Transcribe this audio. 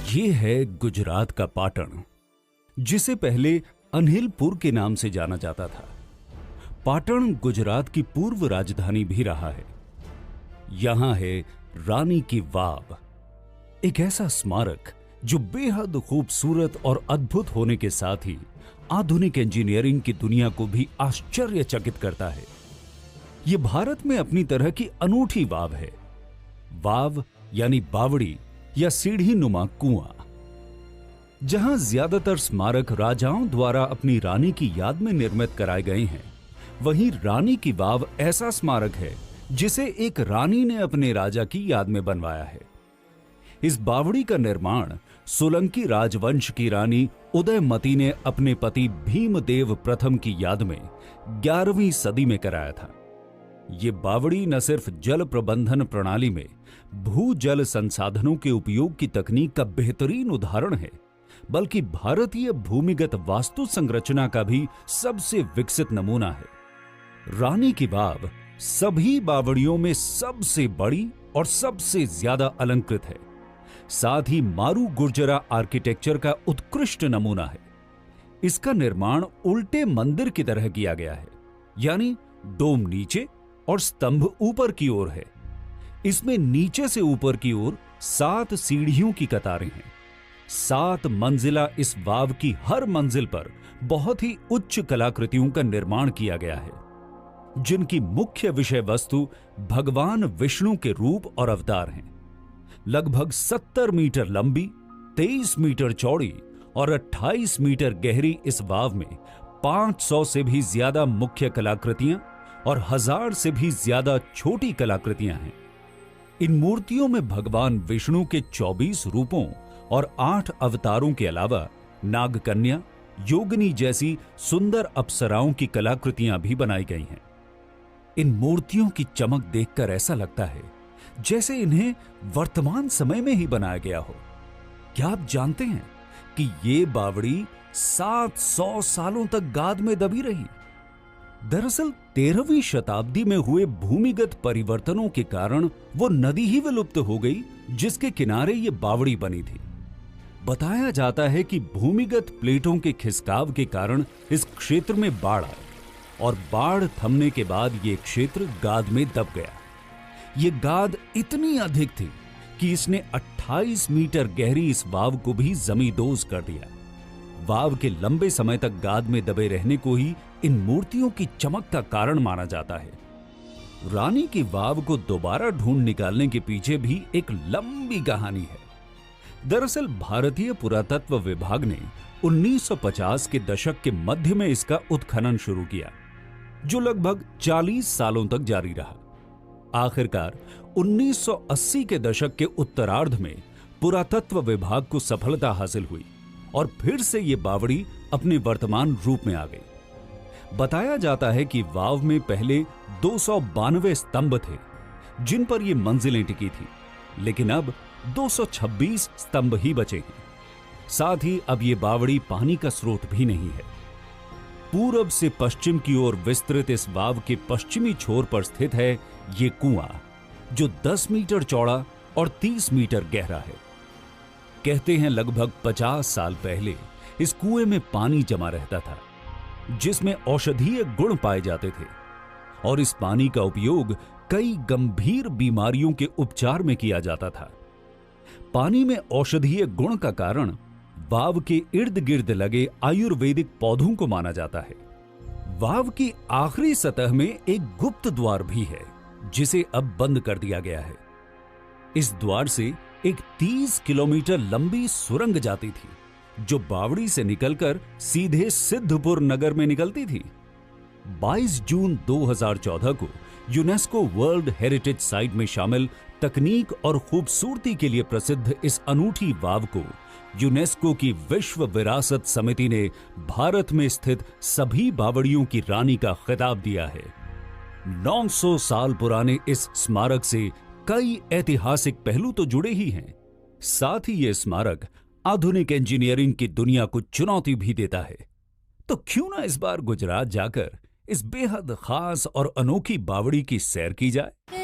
ये है गुजरात का पाटण, जिसे पहले अनिलपुर के नाम से जाना जाता था। पाटण गुजरात की पूर्व राजधानी भी रहा है। यहां है रानी की वाव, एक ऐसा स्मारक जो बेहद खूबसूरत और अद्भुत होने के साथ ही आधुनिक इंजीनियरिंग की दुनिया को भी आश्चर्यचकित करता है। यह भारत में अपनी तरह की अनूठी वाव है। वाव यानी बावड़ी या सीढ़ी नुमा कुआं। जहां ज्यादातर स्मारक राजाओं द्वारा अपनी रानी की याद में निर्मित कराए गए हैं, वहीं रानी की वाव ऐसा स्मारक है जिसे एक रानी ने अपने राजा की याद में बनवाया है। इस बावड़ी का निर्माण सोलंकी राजवंश की रानी उदयमती ने अपने पति भीमदेव प्रथम की याद में 11वीं सदी में कराया था। ये बावड़ी न सिर्फ जल प्रबंधन प्रणाली में भूजल संसाधनों के उपयोग की तकनीक का बेहतरीन उदाहरण है, बल्कि भारतीय भूमिगत वास्तु संरचना का भी सबसे विकसित नमूना है। रानी की वाव सभी बावड़ियों में सबसे बड़ी और सबसे ज्यादा अलंकृत है। साथ ही मारू गुर्जरा आर्किटेक्चर का उत्कृष्ट नमूना है। इसका निर्माण उल्टे मंदिर की तरह किया गया है, यानी डोम नीचे और स्तंभ ऊपर की ओर है। इसमें नीचे से ऊपर की ओर 7 सीढ़ियों की कतारें हैं। 7 मंजिला इस वाव की हर मंजिल पर बहुत ही उच्च कलाकृतियों का निर्माण किया गया है, जिनकी मुख्य विषय वस्तु भगवान विष्णु के रूप और अवतार हैं। लगभग 70 मीटर लंबी, 23 मीटर चौड़ी और 28 मीटर गहरी इस वाव में 500 से भी ज्यादा मुख्य कलाकृतियां और 1000 से भी ज्यादा छोटी कलाकृतियां हैं। इन मूर्तियों में भगवान विष्णु के 24 रूपों और 8 अवतारों के अलावा नागकन्या, योगिनी जैसी सुंदर अप्सराओं की कलाकृतियां भी बनाई गई हैं। इन मूर्तियों की चमक देखकर ऐसा लगता है जैसे इन्हें वर्तमान समय में ही बनाया गया हो। क्या आप जानते हैं कि ये बावड़ी 700 सालों तक गाद में दबी रही? दरअसल 13वीं शताब्दी में हुए भूमिगत परिवर्तनों के कारण वो नदी ही विलुप्त हो गई जिसके किनारे ये बावड़ी बनी थी। बताया जाता है कि भूमिगत प्लेटों के खिसकाव के कारण इस क्षेत्र में बाढ़ आई और बाढ़ थमने के बाद ये क्षेत्र गाद में दब गया। ये गाद इतनी अधिक थी कि इसने 28 मीटर गहरी इस वाव को भी जमींदोज कर दिया। वाव के लंबे समय तक गाद में दबे रहने को ही इन मूर्तियों की चमक का कारण माना जाता है। रानी की वाव को दोबारा ढूंढ निकालने के पीछे भी एक लंबी कहानी है। दरअसल भारतीय पुरातत्व विभाग ने 1950 के दशक के मध्य में इसका उत्खनन शुरू किया, जो लगभग 40 सालों तक जारी रहा। आखिरकार 1980 के दशक के उत्तरार्ध में पुरातत्व विभाग को सफलता हासिल हुई और फिर से ये बावड़ी अपने वर्तमान रूप में आ गई। बताया जाता है कि वाव में पहले 292 स्तंभ थे जिन पर ये मंजिलें टिकी थी, लेकिन अब 226 स्तंभ ही बचे हैं। साथ ही अब ये बावड़ी पानी का स्रोत भी नहीं है। पूरब से पश्चिम की ओर विस्तृत इस वाव के पश्चिमी छोर पर स्थित है ये कुआं, जो 10 मीटर चौड़ा और 30 मीटर गहरा है। कहते हैं लगभग 50 साल पहले इस कुएं में पानी जमा रहता था, जिसमें औषधीय गुण पाए जाते थे और इस पानी का उपयोग कई गंभीर बीमारियों के उपचार में किया जाता था। पानी में औषधीय गुण का कारण वाव के इर्द गिर्द लगे आयुर्वेदिक पौधों को माना जाता है। वाव की आखिरी सतह में एक गुप्त द्वार भी है, जिसे अब बंद कर दिया गया है। इस द्वार से एक 30 किलोमीटर लंबी सुरंग जाती थी, जो बावड़ी से निकलकर सीधे सिद्धपुर नगर में निकलती थी। 22 जून 2014 को यूनेस्को वर्ल्ड हेरिटेज साइट में शामिल तकनीक और खूबसूरती के लिए प्रसिद्ध इस अनूठी वाव को यूनेस्को की विश्व विरासत समिति ने भारत में स्थित सभी बावड़ियों की रानी का खिताब दिया है। 900 साल पुराने इस स्मारक से कई ऐतिहासिक पहलू तो जुड़े ही हैं। साथ ही यह स्मारक आधुनिक इंजीनियरिंग की दुनिया को चुनौती भी देता है। तो क्यों ना इस बार गुजरात जाकर इस बेहद खास और अनोखी बावड़ी की सैर की जाए।